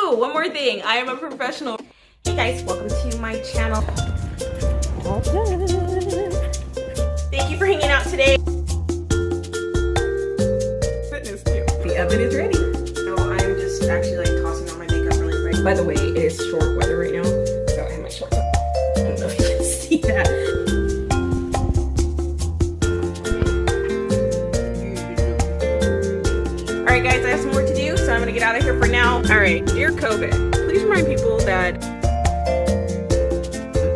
Ooh, one more thing. I am a professional. Hey guys, welcome to my channel. Thank you for hanging out today. Fitness too. The oven is ready. So I'm just actually like tossing on my makeup really quick. By the way, it is short weather right now, so I have my shorts on. I don't know if you can see that. Alright guys, I have some work to do, so I'm gonna get out of here for now. Alright, dear COVID, please remind people that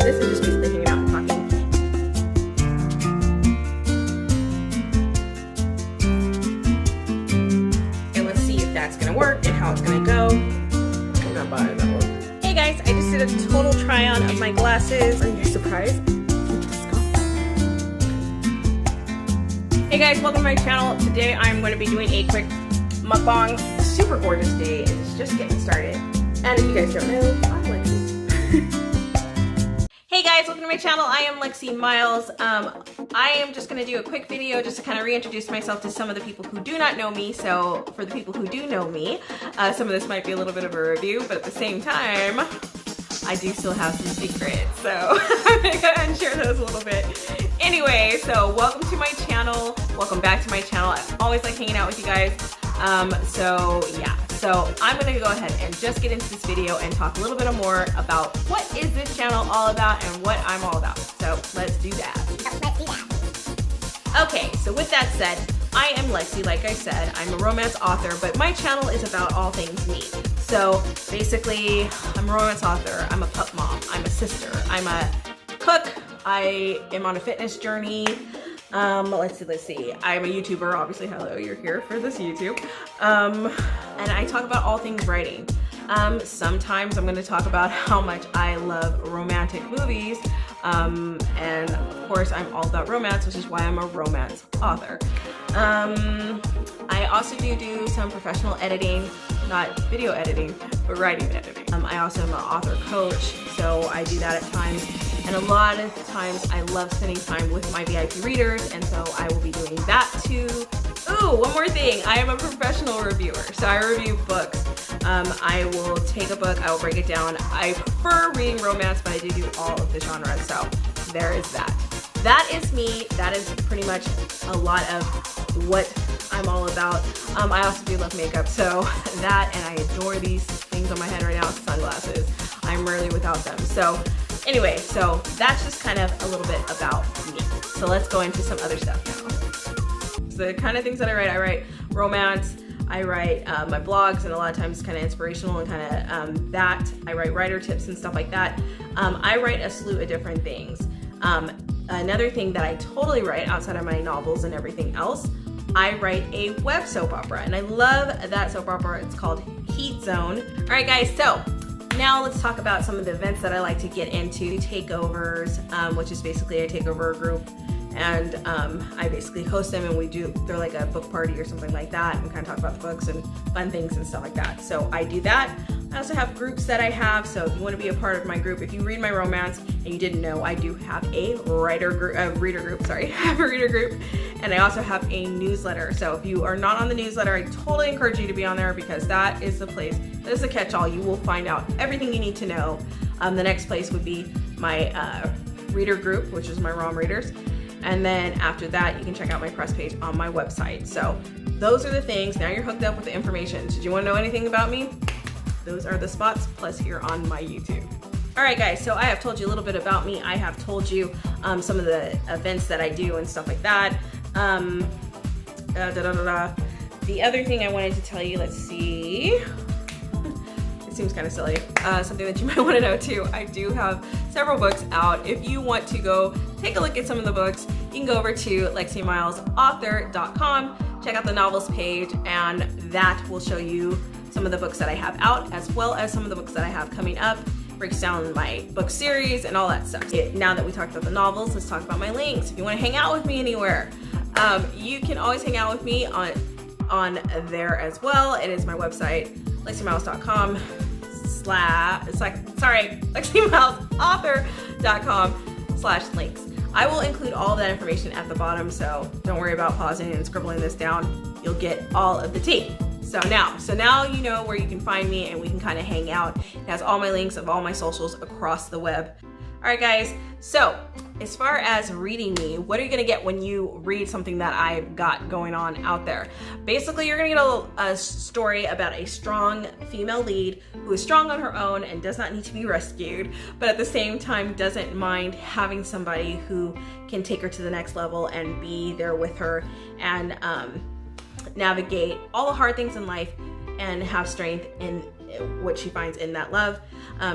this is just basically hanging out and talking. And let's see if that's gonna work and how it's gonna go. I'm not buying that one. Hey guys, I just did a total try on of my glasses. Are you guys surprised? Hey guys, welcome to my channel. Today I'm going to be doing a quick mukbang. Super gorgeous day. It's just getting started. And if you guys don't know, I'm Lexi. Hey guys, welcome to my channel. I am Lexi Miles. I am just going to do a quick video just to kind of reintroduce myself to some of the people who do not know me. So for the people who do know me, some of this might be a little bit of a review, but at the same time, I do still have some secrets. So I'm going to go ahead and share those a little bit. Anyway, so welcome to my channel. Welcome back to my channel. I always like hanging out with you guys. So I'm gonna go ahead and just get into this video and talk a little bit more about what is this channel all about and what I'm all about. So let's do that. Okay, so with that said, I am Lexi, like I said. I'm a romance author, but my channel is about all things me. So basically, I'm a romance author, I'm a pup mom, I'm a sister, I'm a cook, I am on a fitness journey. Let's see. I'm a YouTuber, obviously. Hello, you're here for this YouTube. And I talk about all things writing. Sometimes I'm going to talk about how much I love romantic movies. And of course, I'm all about romance, which is why I'm a romance author. I also do some professional editing, not video editing, but writing editing. I also am an author coach, so I do that at times. And a lot of times I love spending time with my VIP readers, and so I will be doing that too. Ooh, one more thing. I am a professional reviewer, so I review books. I will take a book, I will break it down. I prefer reading romance, but I do all of the genres, so there is that. That is me. That is pretty much a lot of what I'm all about. I also do love makeup, so that, and I adore these things on my head right now, sunglasses. I'm rarely without them. So anyway, so that's just kind of a little bit about me. So let's go into some other stuff now. So the kind of things that I write romance, I write my blogs, and a lot of times kind of inspirational and kind of that. I write writer tips and stuff like that. I write a slew of different things. Another thing that I totally write outside of my novels and everything else, I write a web soap opera, and I love that soap opera. It's called Heat Zone. All right, guys, so now let's talk about some of the events that I like to get into. Takeovers, which is basically I take over a group, and I basically host them, and they're like a book party or something like that, and kind of talk about the books and fun things and stuff like that. So I do that. I also have groups that I have, so if you want to be a part of my group, if you read my romance and you didn't know, I do have a reader group, I have a reader group, and I also have a newsletter. So if you are not on the newsletter, I totally encourage you to be on there, because that is the place, that is the catch-all. You will find out everything you need to know. The next place would be my reader group, which is my ROM readers. And then after that, you can check out my press page on my website. So those are the things. Now you're hooked up with the information. Did you want to know anything about me? Those are the spots, plus here on my YouTube. All right, guys, so I have told you a little bit about me. I have told you some of the events that I do and stuff like that. The other thing I wanted to tell you, let's see. It seems kind of silly. Something that you might want to know too. I do have several books out. If you want to go take a look at some of the books, you can go over to LexiMilesAuthor.com, check out the novels page, and that will show you some of the books that I have out, as well as some of the books that I have coming up. Breaks down my book series and all that stuff. Now that we talked about the novels, let's talk about my links. If you want to hang out with me anywhere, you can always hang out with me on there as well. It is my website, LexiMiles.com LexiMilesAuthor.com/links. I will include all of that information at the bottom, so don't worry about pausing and scribbling this down. You'll get all of the tea. So now you know where you can find me and we can kind of hang out. It has all my links of all my socials across the web. All right, guys, so as far as reading me, what are you gonna get when you read something that I've got going on out there? Basically, you're gonna get a story about a strong female lead who is strong on her own and does not need to be rescued, but at the same time doesn't mind having somebody who can take her to the next level and be there with her and navigate all the hard things in life and have strength in what she finds in that love.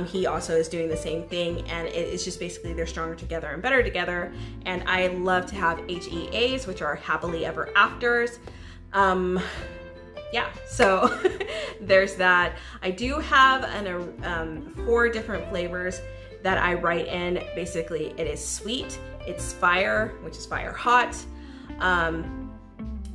He also is doing the same thing, and it's just basically they're stronger together and better together. And I love to have HEAs, which are happily ever afters. Yeah, so there's that. I do have 4 different flavors that I write in. Basically, it is sweet, it's fire, which is fire hot.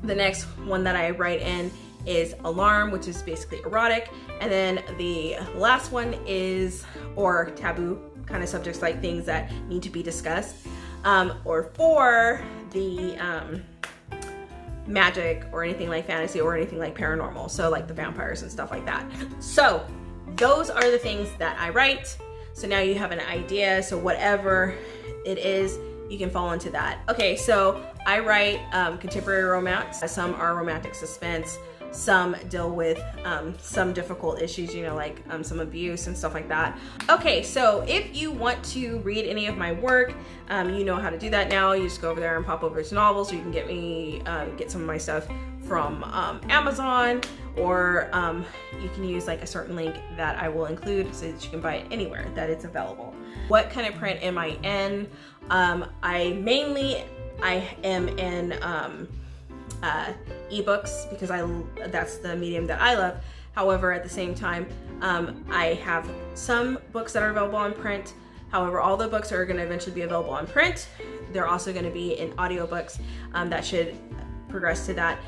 The next one that I write in is alarm, which is basically erotic. And then the last one is, or taboo kind of subjects, like things that need to be discussed. Or for the magic or anything like fantasy or anything like paranormal. So like the vampires and stuff like that. So those are the things that I write. So now you have an idea. So whatever it is, you can fall into that. Okay, so I write contemporary romance. Some are romantic suspense. Some deal with some difficult issues, you know, like some abuse and stuff like that. Okay, so if you want to read any of my work, you know how to do that now. You just go over there and pop over to novels, or you can get me, get some of my stuff from Amazon, or you can use like a certain link that I will include so that you can buy it anywhere that it's available. What kind of print am I in? I am in ebooks because that's the medium that I love. However, at the same time, I have some books that are available on print. However, all the books are going to eventually be available on print. They're also going to be in audiobooks that should progress to that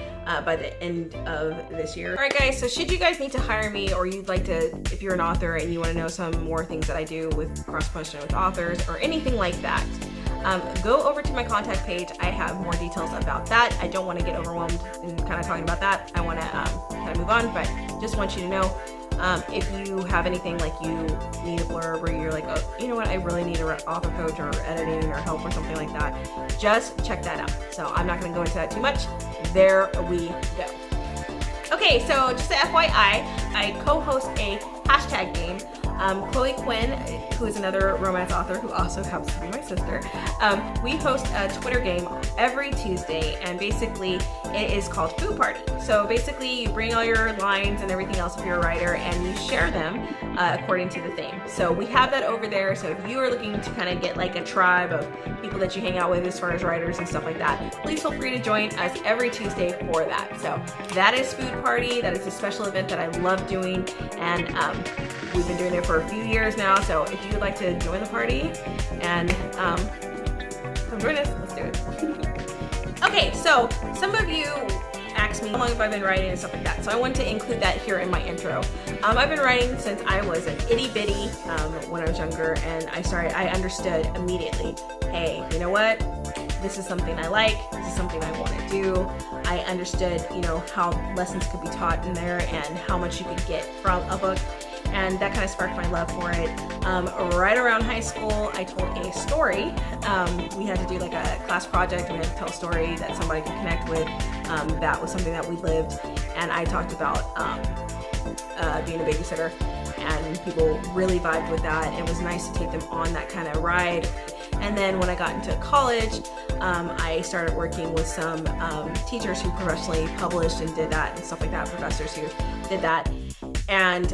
by the end of this year. All right, guys, so should you guys need to hire me, or you'd like to, if you're an author and you want to know some more things that I do with cross-promotion with authors or anything like that, go over to my contact page. I have more details about that. I don't want to get overwhelmed in kind of talking about that. I want to kind of move on, but just want you to know, if you have anything like you need a blurb, or you're like, oh, you know what, I really need an author coach or editing or help or something like that, just check that out. So I'm not going to go into that too much. There we go. Okay, so just a FYI, I co-host a hashtag game. Chloe Quinn, who is another romance author who also happens to be my sister, we host a Twitter game every Tuesday, and basically it is called Food Party. So basically you bring all your lines and everything else if you're a writer, and you share them according to the theme. So we have that over there. So if you are looking to kind of get like a tribe of people that you hang out with as far as writers and stuff like that, please feel free to join us every Tuesday for that. So that is Food Party. That is a special event that I love doing, and we've been doing it for a few years now. So if you would like to join the party and come join us, let's do it. Okay, so some of you asked me how long have I been writing and stuff like that. So I wanted to include that here in my intro. I've been writing since I was an itty bitty when I was younger, and I understood immediately, hey, you know what? This is something I like. This is something I want to do. I understood, you know, how lessons could be taught in there and how much you could get from a book. And that kind of sparked my love for it. Right around high school, I told a story. We had to do like a class project, and we had to tell a story that somebody could connect with. That was something that we lived. And I talked about being a babysitter, and people really vibed with that. It was nice to take them on that kind of ride. And then when I got into college, I started working with some teachers who professionally published and did that and stuff like that, professors who did that. And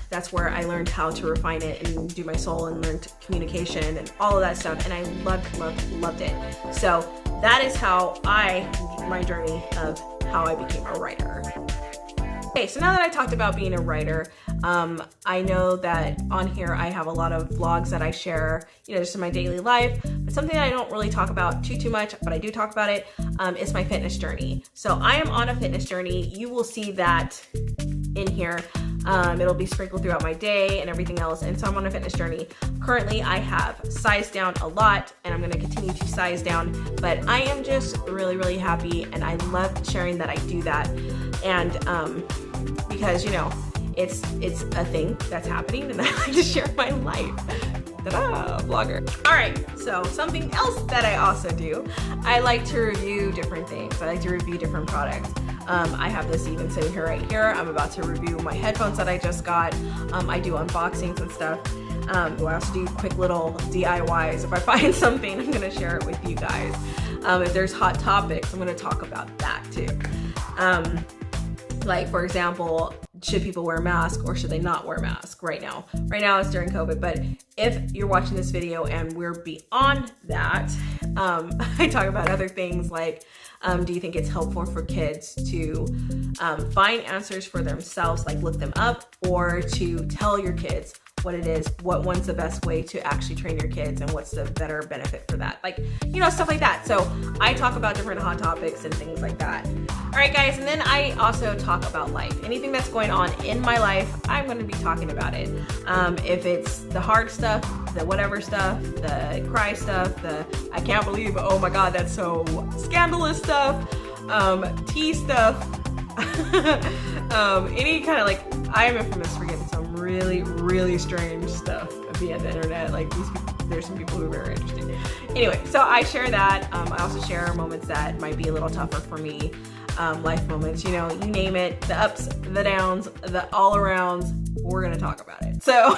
that's where I learned how to refine it and do my soul, and learned communication and all of that stuff. And I loved it. So that is how my journey of how I became a writer. Okay, so now that I talked about being a writer, I know that on here I have a lot of vlogs that I share, you know, just in my daily life, but something that I don't really talk about too much, but I do talk about it, is my fitness journey. So I am on a fitness journey. You will see that in here. It'll be sprinkled throughout my day and everything else, and so I'm on a fitness journey. Currently, I have sized down a lot, and I'm going to continue to size down, but I am just really happy, and I love sharing that I do that. And because, you know, it's a thing that's happening and I like to share my life. Ta-da, vlogger. All right, so something else that I also do, I like to review different things. I like to review different products. I have this even sitting here right here. I'm about to review my headphones that I just got. I do unboxings and stuff. I also do quick little DIYs. If I find something, I'm gonna share it with you guys. If there's hot topics, I'm gonna talk about that too. Like for example, should people wear a mask or should they not wear a mask right now? Right now it's during COVID, but if you're watching this video and we're beyond that, I talk about other things like, do you think it's helpful for kids to find answers for themselves, like look them up, or to tell your kids what it is, when's the best way to actually train your kids and what's the better benefit for that, like, you know, stuff like that. So I talk about different hot topics and things like that. All right guys, and then I also talk about life. Anything that's going on in my life, I'm going to be talking about it. If it's the hard stuff, the whatever stuff, the cry stuff, the I can't believe, oh my god, that's so scandalous stuff, tea stuff, any kind of, like, I am infamous for getting some really strange stuff via the internet. Like there's some people who are very interesting. Anyway, so I share that. I also share moments that might be a little tougher for me, life moments, you know, you name it, the ups, the downs, the all arounds, we're gonna talk about it. So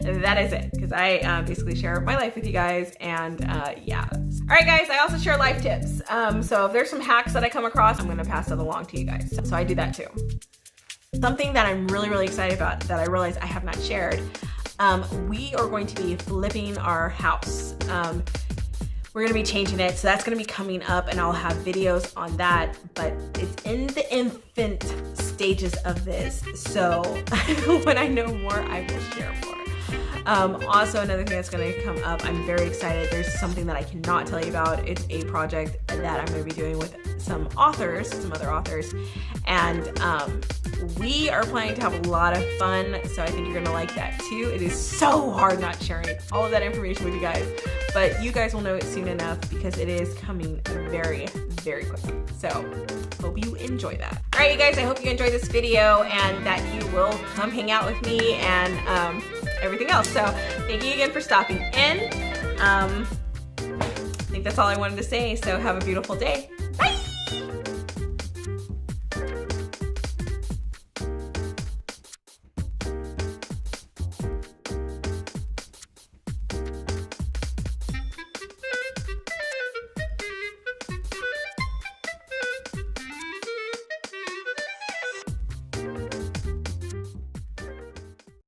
that is it, because I basically share my life with you guys, and yeah. All right guys, I also share life tips. So if there's some hacks that I come across, I'm gonna pass it along to you guys. So I do that too. Something that I'm really excited about that I realize I have not shared, we are going to be flipping our house. We're gonna be changing it, so that's gonna be coming up, and I'll have videos on that, but it's in the infant stages of this, so when I know more, I will share more. Also, another thing that's gonna come up, I'm very excited. There's something that I cannot tell you about. It's a project that I'm gonna be doing with some authors, some other authors, and we are planning to have a lot of fun, so I think you're gonna like that too. It is so hard not sharing all of that information with you guys, but you guys will know it soon enough because it is coming very quick. So hope you enjoy that. All right, you guys, I hope you enjoyed this video and that you will come hang out with me and everything else. So thank you again for stopping in. I think that's all I wanted to say, so have a beautiful day.